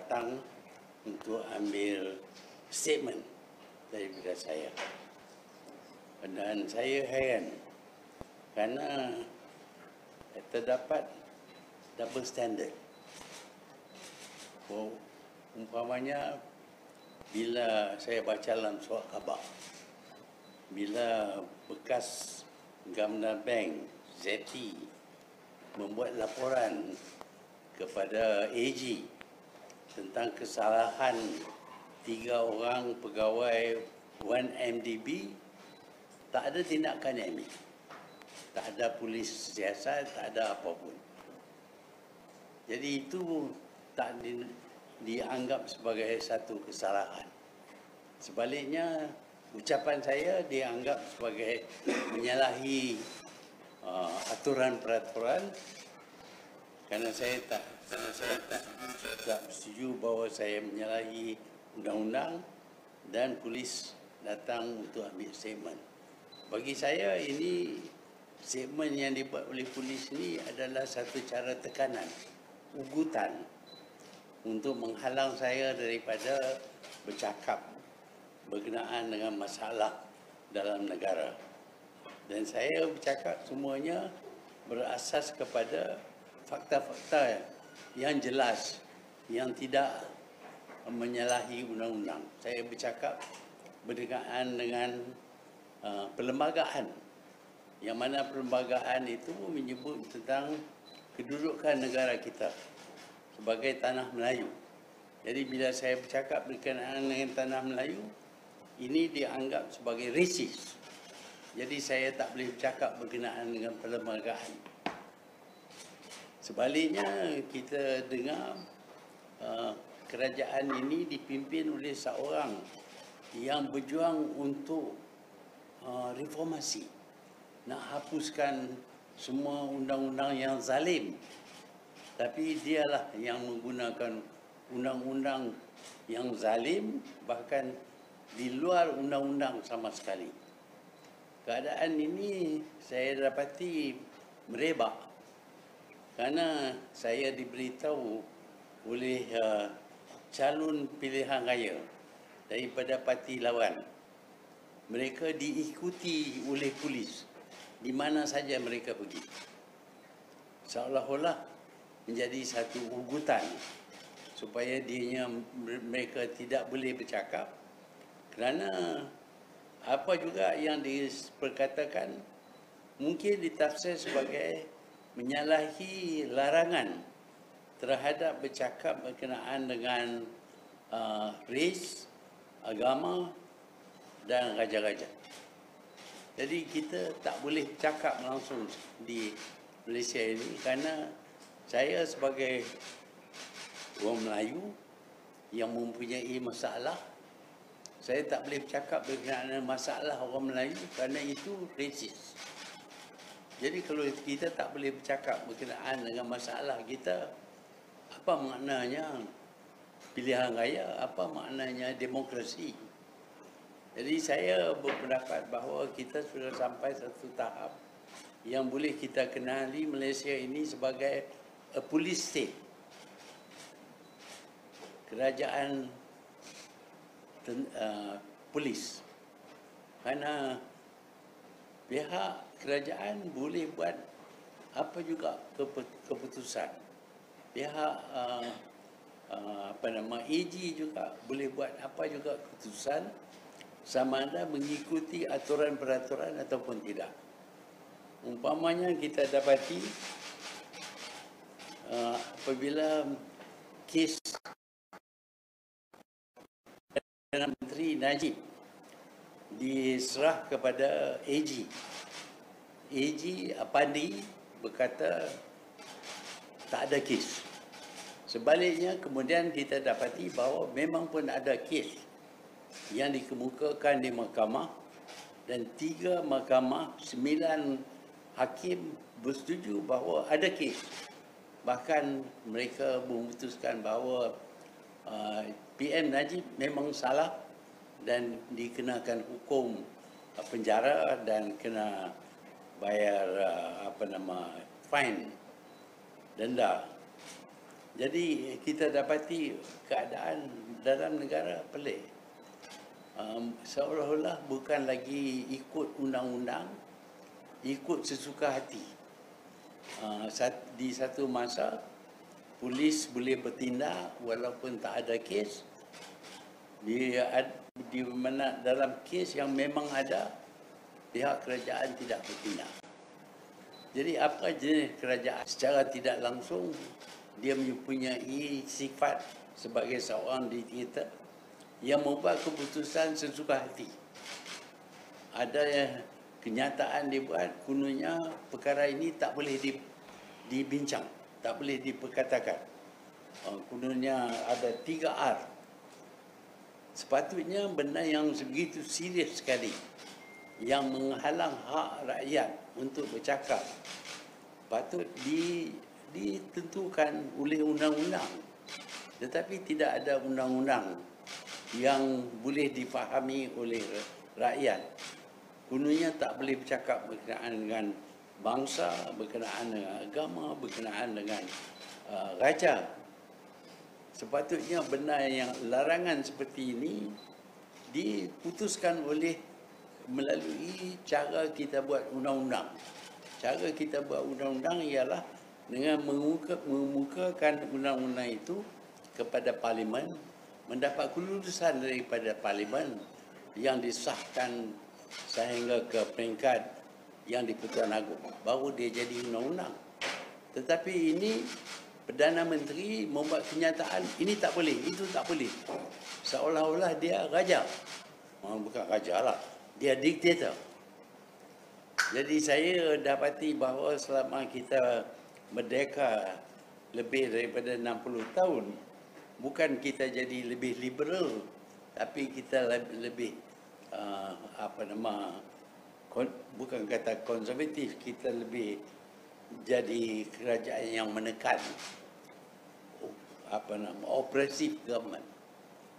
datang untuk ambil statement daripada saya. Dan saya heran kerana terdapat double standard. Umpamanya bila saya baca dalam surat khabar, bila bekas Gambar Bank ZT membuat laporan kepada AG tentang kesalahan 3 orang pegawai 1MDB, tak ada tindakan yang ambil. Tak ada polis siasat, tak ada apapun. Jadi itu tak dianggap sebagai satu kesalahan. Sebaliknya, ucapan saya dianggap sebagai menyalahi aturan peraturan kerana saya tak setuju bahawa saya menyalahi undang-undang dan polis datang untuk ambil statement. Bagi saya ini statement yang dibuat oleh polis ini adalah satu cara tekanan, ugutan untuk menghalang saya daripada bercakap berkenaan dengan masalah dalam negara. Dan saya bercakap semuanya berasas kepada fakta-fakta yang jelas, yang tidak menyalahi undang-undang. Saya bercakap berkenaan dengan perlembagaan, yang mana perlembagaan itu menyebut tentang kedudukan negara kita sebagai tanah Melayu. Jadi bila saya bercakap berkenaan dengan tanah Melayu, ini dianggap sebagai resis. Jadi saya tak boleh bercakap berkenaan dengan perlembagaan. Sebaliknya, kita dengar kerajaan ini dipimpin oleh seorang yang berjuang untuk reformasi, nak hapuskan semua undang-undang yang zalim. Tapi dialah yang menggunakan undang-undang yang zalim, bahkan di luar undang-undang sama sekali. Keadaan ini saya dapati merebak kerana saya diberitahu oleh calon pilihan raya daripada parti lawan. Mereka diikuti oleh polis di mana saja mereka pergi. Seolah-olah menjadi satu ugutan supaya mereka tidak boleh bercakap kerana apa juga yang diperkatakan mungkin ditafsir sebagai menyalahi larangan terhadap bercakap berkenaan dengan ras, agama dan raja-raja. Jadi kita tak boleh cakap langsung di Malaysia ini kerana saya sebagai orang Melayu yang mempunyai masalah, saya tak boleh bercakap berkenaan masalah orang Melayu kerana itu resis. Jadi kalau kita tak boleh bercakap berkenaan dengan masalah kita, apa maknanya pilihan raya, apa maknanya demokrasi? Jadi saya berpendapat bahawa kita sudah sampai satu tahap yang boleh kita kenali Malaysia ini sebagai a police state. Kerajaan polis. Kerana pihak kerajaan boleh buat apa juga keputusan. Pihak AG juga boleh buat apa juga keputusan sama ada mengikuti aturan peraturan ataupun tidak. Umpamanya kita dapati apabila kes Perdana Menteri Najib diserah kepada AG. AG Apandi berkata tak ada kes. Sebaliknya kemudian kita dapati bahawa memang pun ada kes yang dikemukakan di mahkamah dan 3 mahkamah, 9 hakim bersetuju bahawa ada kes. Bahkan mereka memutuskan bahawa PM Najib memang salah dan dikenakan hukum penjara dan kena bayar fine, denda. Jadi kita dapati keadaan dalam negara pelik. Seolah-olah bukan lagi ikut undang-undang, ikut sesuka hati. Di satu masa, polis boleh bertindak walaupun tak ada kes. Di mana dalam kes yang memang ada, pihak kerajaan tidak bertindak. Jadi apa jenis kerajaan secara tidak langsung dia mempunyai sifat sebagai seorang diktator yang membuat keputusan sesuka hati. Ada kenyataan dibuat, kononnya perkara ini tak boleh dibincang, tak boleh diperkatakan. Kononnya ada 3R. Sepatutnya benda yang sebegitu serius sekali, yang menghalang hak rakyat untuk bercakap, patut ditentukan oleh undang-undang. Tetapi tidak ada undang-undang yang boleh difahami oleh rakyat. Kononnya tak boleh bercakap berkenaan dengan bangsa, berkenaan dengan agama, berkenaan dengan raja. Sepatutnya benda yang larangan seperti ini diputuskan melalui cara kita buat undang-undang. Cara kita buat undang-undang ialah dengan mengemukakan undang-undang itu kepada Parlimen, mendapat kelulusan daripada Parlimen yang disahkan sehingga ke peringkat yang di-Pertuan Agong, baru dia jadi undang-undang. Tetapi ini Perdana Menteri membuat kenyataan, ini tak boleh, itu tak boleh. Seolah-olah dia raja. Bukan raja lah, dia diktator. Jadi saya dapati bahawa selama kita merdeka lebih daripada 60 tahun, bukan kita jadi lebih liberal, tapi kita lebih bukan kata konservatif, kita lebih jadi kerajaan yang menekan, oppressive government.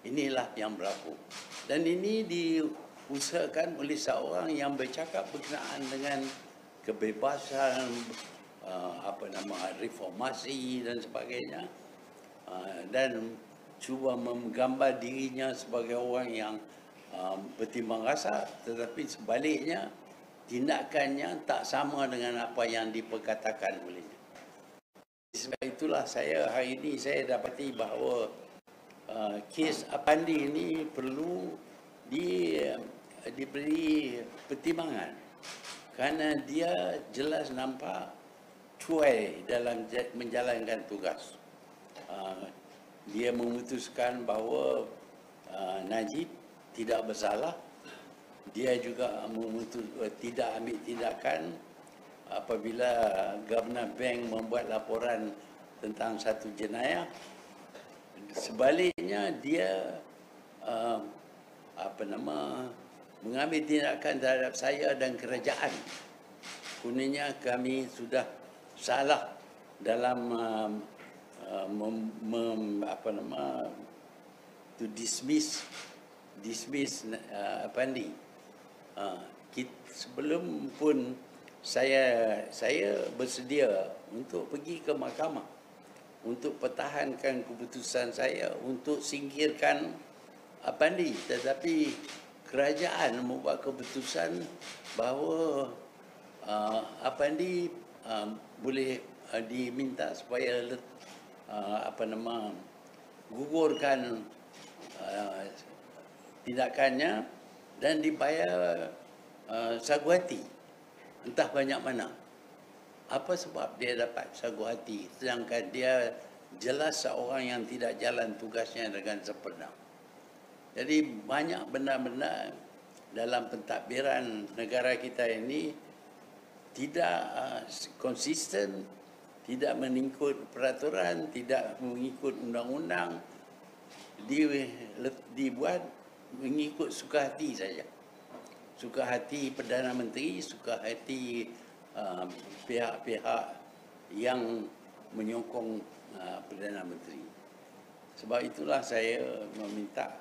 Inilah yang berlaku. Dan ini diusahakan oleh seorang yang bercakap berkenaan dengan kebebasan, reformasi dan sebagainya, dan cuba menggambar dirinya sebagai orang yang bertimbang rasa, tetapi sebaliknya tindakannya tak sama dengan apa yang diperkatakan olehnya. Sebab itulah hari ini saya dapati bahawa kes Apandi ini perlu diberi pertimbangan, kerana dia jelas nampak cuai dalam menjalankan tugas. Dia memutuskan bahawa Najib tidak bersalah. Dia juga tidak ambil tindakan apabila Governor Bank membuat laporan tentang satu jenayah. Sebaliknya dia mengambil tindakan terhadap saya dan kerajaan. Kononnya kami sudah salah dalam to dismiss Apandi. Sebelum pun saya bersedia untuk pergi ke mahkamah untuk pertahankan keputusan saya untuk singkirkan Apandi, tetapi kerajaan membuat keputusan bahawa Apandi boleh diminta supaya gugurkan tindakannya dan dibayar sagu hati entah banyak mana. Apa sebab dia dapat sagu hati sedangkan dia jelas seorang yang tidak jalan tugasnya dengan sempurna. Jadi banyak benda-benda dalam pentadbiran negara kita ini tidak konsisten, tidak mengikut peraturan, tidak mengikut undang-undang, dibuat mengikut suka hati saja. Suka hati Perdana Menteri, suka hati pihak-pihak yang menyokong Perdana Menteri. Sebab itulah saya meminta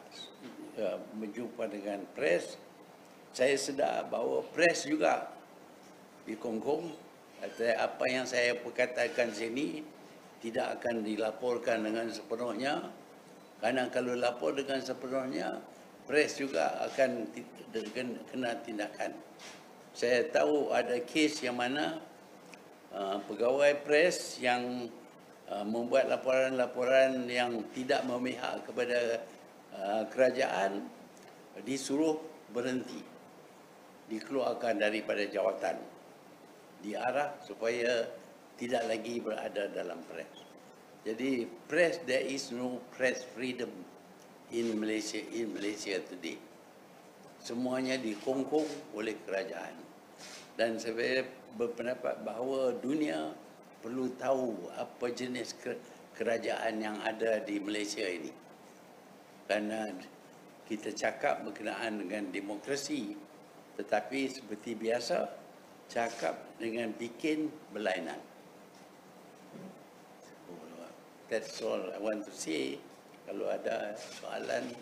berjumpa dengan pres. Saya sedar bahawa pres juga dikongkong. Apa yang saya perkatakan sini tidak akan dilaporkan dengan sepenuhnya, karena kalau lapor dengan sepenuhnya, pres juga akan kena tindakan. Saya tahu ada kes yang mana pegawai pres yang membuat laporan-laporan yang tidak memihak kepada kerajaan disuruh berhenti, dikeluarkan daripada jawatan, diarah supaya tidak lagi berada dalam press. Jadi press, there is no press freedom in Malaysia today. Semuanya dikongkong oleh kerajaan. Dan saya berpendapat bahawa dunia perlu tahu apa jenis kerajaan yang ada di Malaysia ini. Kerana kita cakap berkenaan dengan demokrasi, tetapi seperti biasa cakap dengan bikin berlainan. That's all I want to say. Kalau ada soalan,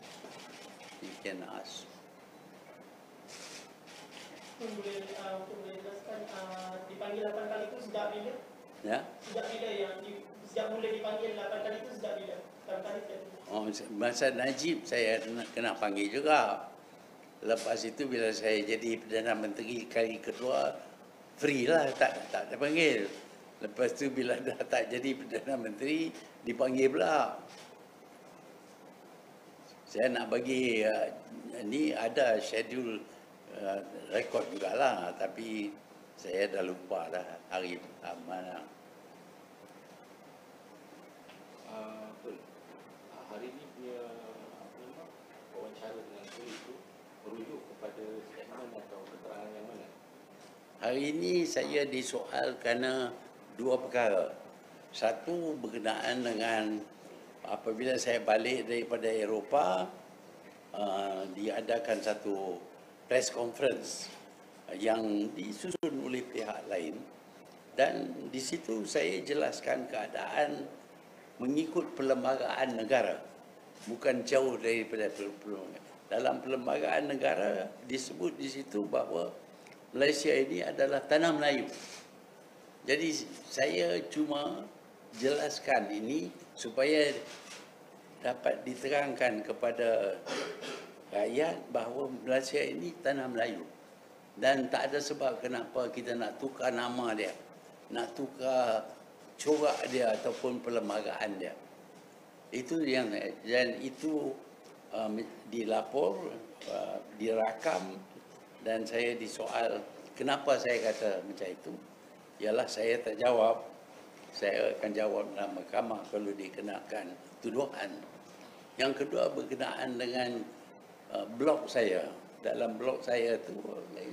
you can ask. Boleh jelaskan dipanggil 8 kali itu sejak bila? Ya. Sejak bila yang sejak mula dipanggil 8 kali itu sejak bila? 8 kali tadi. Oh, masa Najib saya kena panggil juga. Lepas itu bila saya jadi Perdana Menteri kali kedua, free lah, tak dipanggil. Lepas tu bila dah tak jadi Perdana Menteri, dipanggil pula. Saya nak bagi ni ada schedule rekod jugalah, tapi saya dah lupa dah hari mana. Hari ini punya wawancara dengan polis itu merujuk kepada statement atau keterangan yang mana? Hari ini saya disoal kerana dua perkara. Satu berkenaan dengan apabila saya balik daripada Eropah, diadakan satu press conference yang disusun oleh pihak lain, dan di situ saya jelaskan keadaan mengikut perlembagaan negara, bukan jauh daripada perlembagaan. Dalam perlembagaan negara disebut di situ bahawa Malaysia ini adalah tanah Melayu. Jadi saya cuma jelaskan ini supaya dapat diterangkan kepada rakyat bahawa Malaysia ini tanah Melayu. Dan tak ada sebab kenapa kita nak tukar nama dia, nak tukar corak dia ataupun perlembagaan dia. Itu yang, dan itu dilapor, dirakam, dan saya disoal kenapa saya kata macam itu. Ialah saya tak jawab. Saya akan jawab dalam mahkamah kalau dikenakan tuduhan. Yang kedua berkenaan dengan blog saya. Dalam blog saya tu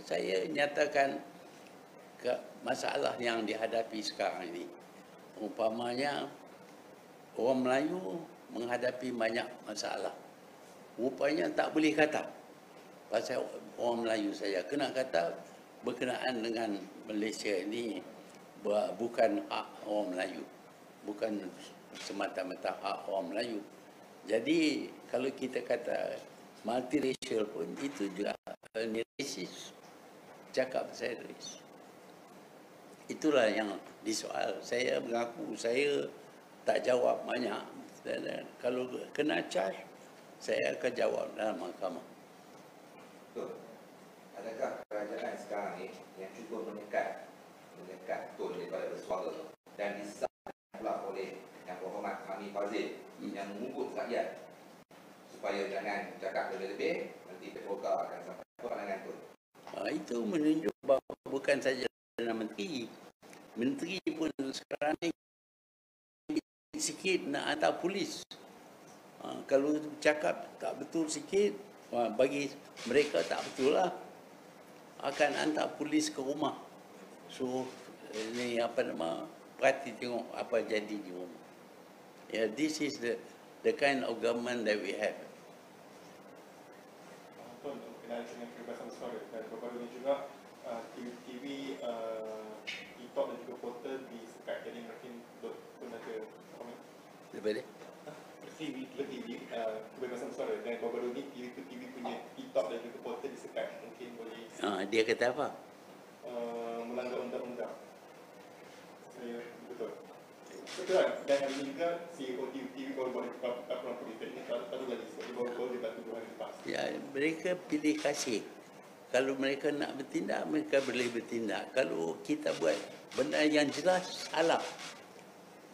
saya nyatakan masalah yang dihadapi sekarang ini. Umpamanya orang Melayu menghadapi banyak masalah. Rupanya tak boleh kata pasal orang Melayu saya. Kena kata berkenaan dengan Malaysia ini bukan hak orang Melayu. Bukan semata-mata hak orang Melayu. Jadi kalau kita kata multiracial pun itu juga rasis. Cakap pasal rasis. Itulah yang disoal. Saya mengaku saya tak jawab banyak. Dan kalau kena charge, saya akan jawab dalam mahkamah. Betul. Adakah kerajaan sekarang ni yang cuba menyekat tone daripada bersuara dan disahkan pula oleh Yang Berhormat Hamid Fazil yang mengugut rakyat supaya jangan cakap lebih-lebih, nanti Petroka akan sampai ke pandangan tu. Itu menunjuk bahawa bukan saja Perdana Menteri. Menteri pun sekarang ni sikit nak hantar polis. Kalau cakap tak betul sikit, bagi mereka tak betul lah. Akan hantar polis ke rumah. So, ni perhati tengok apa jadi di rumah. Yeah, this is the kind of government that we have. Tuan, berkenaan dengan kebebasan bersuara dan baru-baru ini juga TV e-talk dan juga portal disekat, jadi mungkin pun ada komen. Daripada? TV kebebasan bersuara dan baru-baru ini TV punya e-talk dan juga portal disekat, mungkin boleh Dia kata apa? melanggar undang-undang. Saya betul. Betul kan? Dan hari ini juga CEO TV baru buat laporan polis ini baru lagi sebab dia baru debat 2 hari lepas. Ya, mereka pilih kasih. Kalau mereka nak bertindak, mereka boleh bertindak. Kalau kita buat benda yang jelas, salah.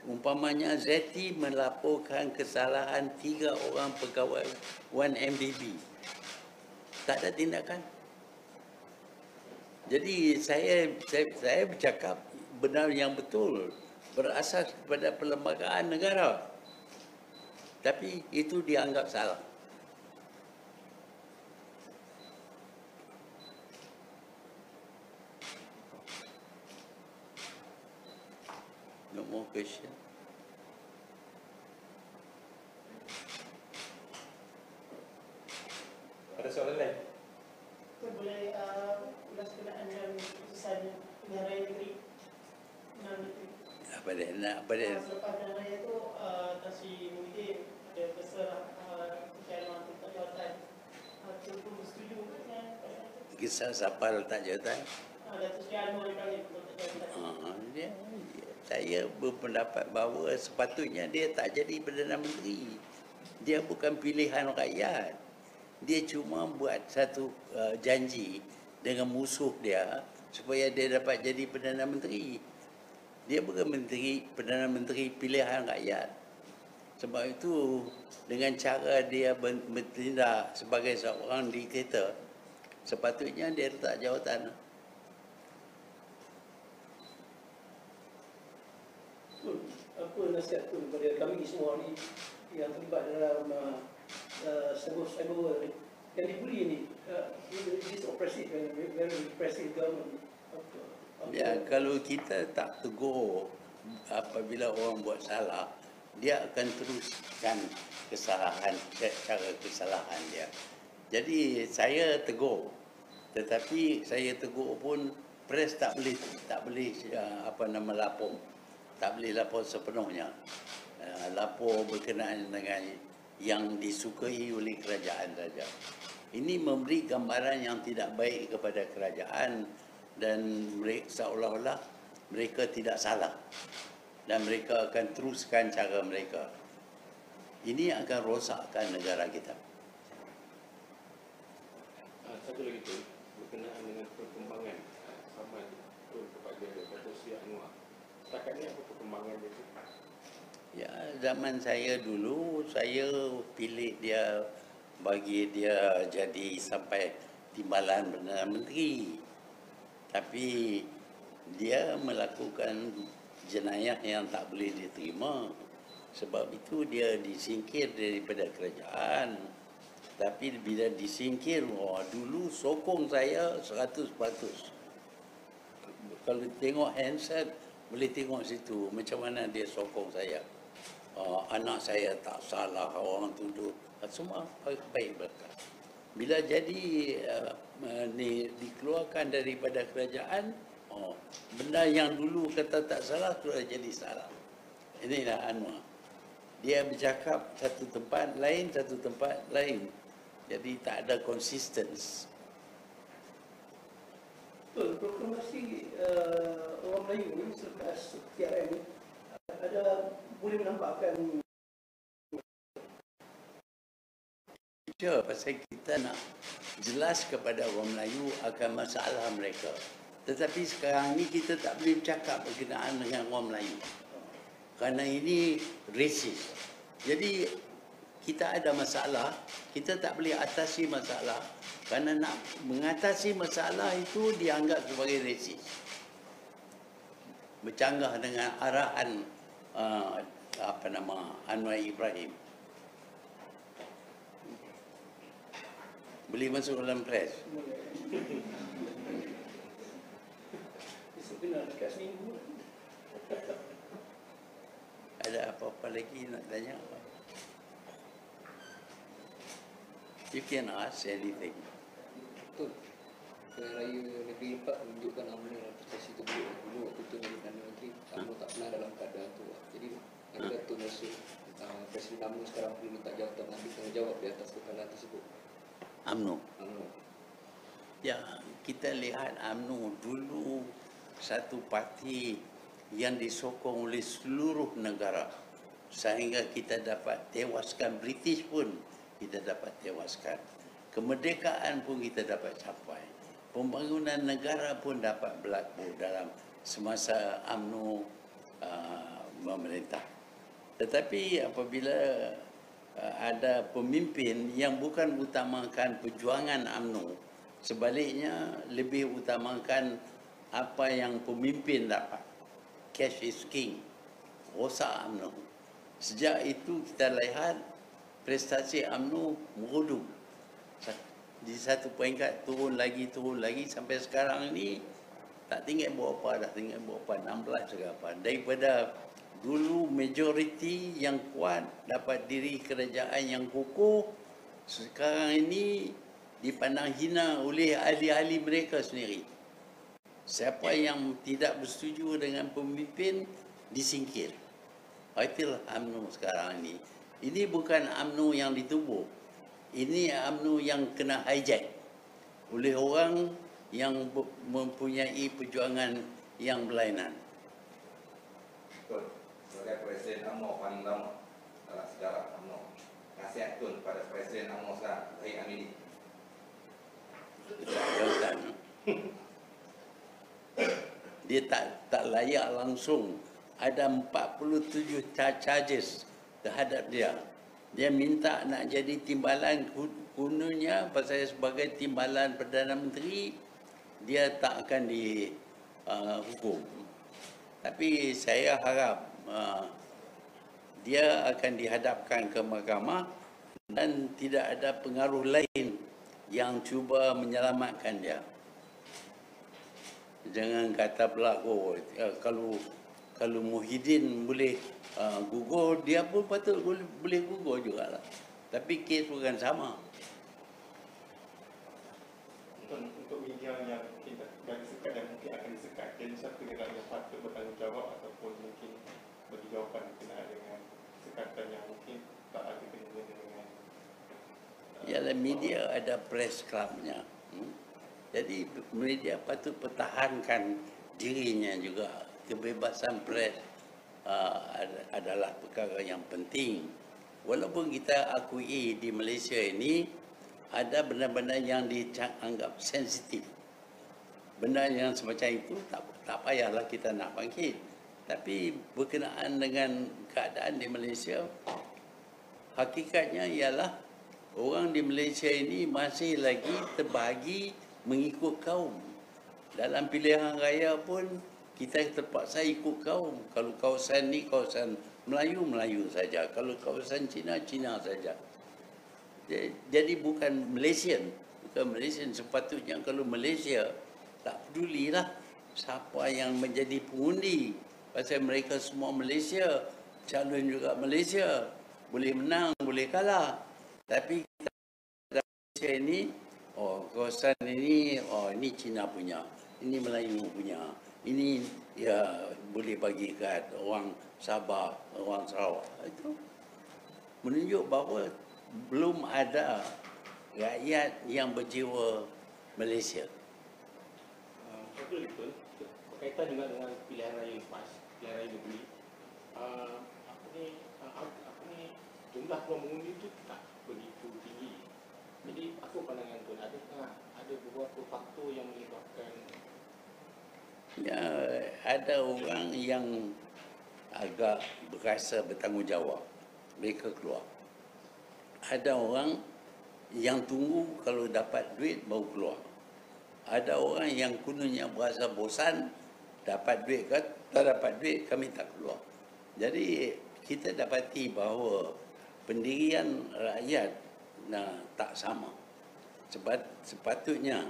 Umpamanya Zeti melaporkan kesalahan 3 orang pegawai 1MDB. Tak ada tindakan. Jadi saya bercakap benar yang betul berasas kepada perlembagaan negara. Tapi itu dianggap salah. No more question. Ada soalan lain? Saya boleh ulas berkenaan dengan keputusan pilihan raya negeri. Pilihan negeri. Apa dia? Selepas pilihan raya itu, Tan Sri Muhyiddin ada berserah Tuan Letak Jawatan. Cukup bersetuju dengan Kisah siapa letak jawatan? Datuk Seri Anwar Ibrahim untuk letak jawatan. Saya berpendapat bahawa sepatutnya dia tak jadi Perdana Menteri. Dia bukan pilihan rakyat. Dia cuma buat satu janji dengan musuh dia supaya dia dapat jadi Perdana Menteri. Dia bukan Perdana Menteri pilihan rakyat. Sebab itu dengan cara dia bertindak sebagai seorang diktator, sepatutnya dia letak jawatan. Apa nasihat tu kepada kami semua ni yang terlibat dalam cyber war ni, yang dibuli ni, this oppressive and very repressive government. Ya, kalau kita tak tegur apabila orang buat salah, dia akan teruskan kesalahan, cara kesalahan dia. Jadi saya tegur, tetapi saya tegur pun press tak boleh lapor. Tak boleh lapor sepenuhnya. Lapor berkenaan dengan yang disukai oleh kerajaan saja. Ini memberi gambaran yang tidak baik kepada kerajaan dan mereka seolah-olah mereka tidak salah dan mereka akan teruskan cara mereka. Ini akan rosakkan negara kita. Satu lagi tu berkenaan dengan perkembangan saman kepada Datuk Seri Anwar. Setakat ni apa perkembangan dia tu? Ya, zaman saya dulu, saya pilih dia, bagi dia jadi sampai timbalan Perdana Menteri. Tapi dia melakukan jenayah yang tak boleh diterima. Sebab itu dia disingkir daripada kerajaan. Tapi bila disingkir, dulu sokong saya 100%. Kalau tengok handset, boleh tengok situ macam mana dia sokong saya. Anak saya tak salah, orang tuduh. Semua baik belaka. Bila jadi dikeluarkan daripada kerajaan, benda yang dulu kata tak salah sudah jadi salah. Inilah Anwar. Dia bercakap satu tempat lain, satu tempat lain. Jadi tak ada konsistens. Betul, proklamasi orang Melayu ni selepas TRM ni ada boleh menampakkan Pasal kita nak jelas kepada orang Melayu akan masalah mereka. Tetapi sekarang ni kita tak boleh bercakap berkenaan dengan orang Melayu. Kerana ini racist. Jadi kita ada masalah, kita tak boleh atasi masalah. Kerana nak mengatasi masalah itu dianggap sebagai racist. Bercanggah dengan arahan Anwar Ibrahim. Boleh masuk dalam press. disiplin dekat seminggu. Ada apa-apa lagi nak tanya? You can ask anything. Betul. Pilihan Raya Negeri 4 menunjukkan UMNO dalam prestasi terburuk dulu waktu tu menjadi Perdana Menteri. UMNO tak pernah dalam keadaan tu. Jadi ada tu rasa Presiden UMNO sekarang perlu letak jawatan ambil tanggungjawab di atas kekalahan tersebut. UMNO. UMNO. Ya, kita lihat UMNO dulu satu parti yang disokong oleh seluruh negara sehingga kita dapat tewaskan British pun kita dapat tewaskan. Kemerdekaan pun kita dapat capai. Pembangunan negara pun dapat berlaku dalam semasa UMNO memerintah. Tetapi apabila ada pemimpin yang bukan utamakan perjuangan UMNO, sebaliknya lebih utamakan apa yang pemimpin dapat. Cash is king. Rosak UMNO. Sejak itu kita lihat prestasi UMNO merudum. Di satu peringkat turun lagi sampai sekarang ni tak tinggal berapa dah, tinggal berapa 16 ke apa. Daripada dulu majoriti yang kuat dapat diri kerajaan yang kukuh, sekarang ini dipandang hina oleh ahli-ahli mereka sendiri. Siapa yang tidak bersetuju dengan pemimpin disingkir. Itulah UMNO sekarang ini. Ini bukan UMNO yang ditubuh. Ini UMNO yang kena hijack oleh orang yang mempunyai perjuangan yang berlainan. Tun, sebagai Presiden UMNO paling lama dalam sejarah UMNO, nasihat Tun pada Presiden UMNO sekarang, Zahid Hamidi. Dia tak layak langsung. Ada 47 charges terhadap dia. Dia minta nak jadi timbalan kononnya pasal sebagai timbalan Perdana Menteri, dia tak akan dihukum. Tapi saya harap dia akan dihadapkan ke mahkamah dan tidak ada pengaruh lain yang cuba menyelamatkan dia. Jangan kata pula, kalau Muhyiddin boleh gugur, dia pun patut boleh gugur jugalah. Tapi kes bukan sama. Untuk media yang mungkin dah disekat dan mungkin akan disekat, jadi siapa yang patut bertanggungjawab ataupun mungkin bagi jawapan berkenaan dengan sekatan yang mungkin tak ada kena dengan Ialah media ada press clubnya. Jadi media patut pertahankan dirinya juga. Kebebasan pres adalah perkara yang penting. Walaupun kita akui di Malaysia ini ada benda-benda yang dianggap sensitif. Benda yang semacam itu tak payahlah kita nak bangkit. Tapi berkenaan dengan keadaan di Malaysia, hakikatnya ialah orang di Malaysia ini masih lagi terbahagi mengikut kaum. Dalam pilihan raya pun kita terpaksa ikut kaum. Kalau kawasan ni kawasan Melayu, Melayu saja. Kalau kawasan Cina, Cina saja. Jadi bukan Malaysian. Bukan Malaysian. Sepatutnya kalau Malaysia tak pedulilah siapa yang menjadi pengundi. Pasal mereka semua Malaysia. Calon juga Malaysia. Boleh menang, boleh kalah. Tapi kita dalam Malaysia ini, kawasan ini, ini Cina punya. Ini Melayu punya. Ini ya boleh bagi kat orang Sabah, orang Sarawak. Itu menunjuk bahawa belum ada rakyat yang berjiwa Malaysia. Betul. Berkaitan juga dengan pilihan raya lepas, pilihan raya negeri. Jumlah peluang mengundi itu tak begitu tinggi. Jadi apa pandangan tu? Adakah ada beberapa faktor yang menyebabkan? Ya, ada orang yang agak berasa bertanggungjawab. Mereka keluar. Ada orang yang tunggu kalau dapat duit baru keluar. Ada orang yang kononnya berasa bosan, dapat duit ke tak dapat duit, kami tak keluar. Jadi kita dapati bahawa pendirian rakyat tak sama. Sepatutnya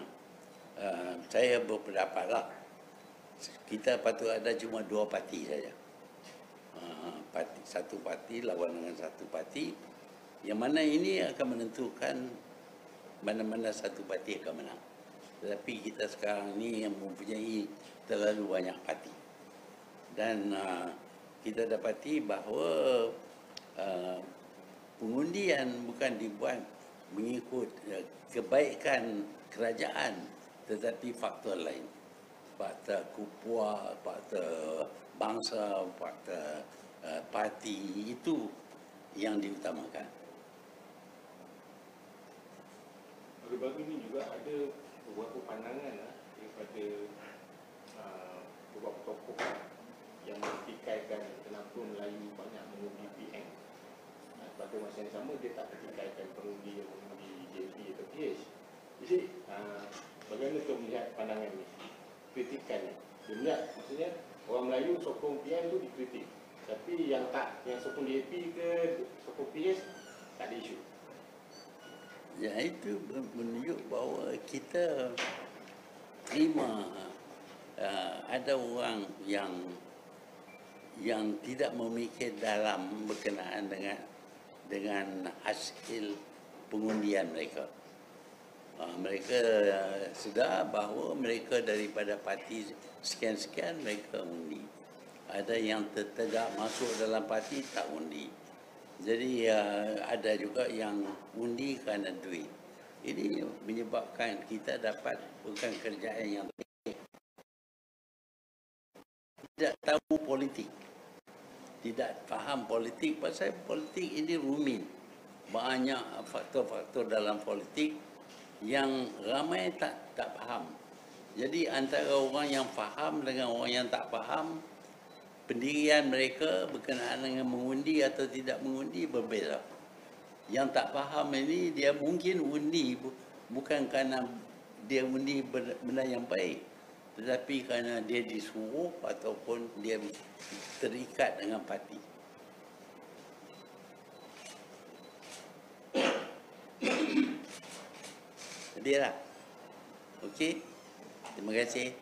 saya berpendapatlah kita patut ada cuma 2 parti saja. Satu parti lawan dengan satu parti, yang mana ini akan menentukan mana-mana satu parti akan menang. Tetapi kita sekarang ni yang mempunyai terlalu banyak parti. Dan kita dapati bahawa pengundian bukan dibuat mengikut kebaikan kerajaan, tetapi faktor lain. fakta kupua, fakta bangsa, fakta parti, itu yang diutamakan. Baru-baru ini juga ada beberapa pandangan daripada beberapa tokoh yang mentikaikan kenapa Melayu banyak mengundi PN. Pada masa yang sama dia tak mentikaikan pengundi yang mengundi JP atau PH. Jadi bagaimana tu melihat pandangan ni? Kritikan ni. Dia melihat maksudnya orang Melayu sokong PN tu dikritik. Tapi yang sokong JP ke sokong PH tak ada isu. Ya, itu menunjuk bahawa kita terima ada orang yang tidak memikir dalam berkenaan dengan hasil pengundian mereka. Mereka sedar bahawa mereka daripada parti sekian-sekian mereka undi. Ada yang tegak masuk dalam parti tak undi. Jadi ada juga yang undi kerana duit. Ini menyebabkan kita dapat bukan kerjaan yang tidak tahu politik. Tidak faham politik, pasal politik ini rumit. Banyak faktor-faktor dalam politik yang ramai tak faham. Jadi antara orang yang faham dengan orang yang tak faham, pendirian mereka berkenaan dengan mengundi atau tidak mengundi berbeza. Yang tak faham ini dia mungkin undi bukan kerana dia undi benda yang baik, tetapi kerana dia disuruh ataupun dia terikat dengan parti. Jadilah. Okey. Terima kasih.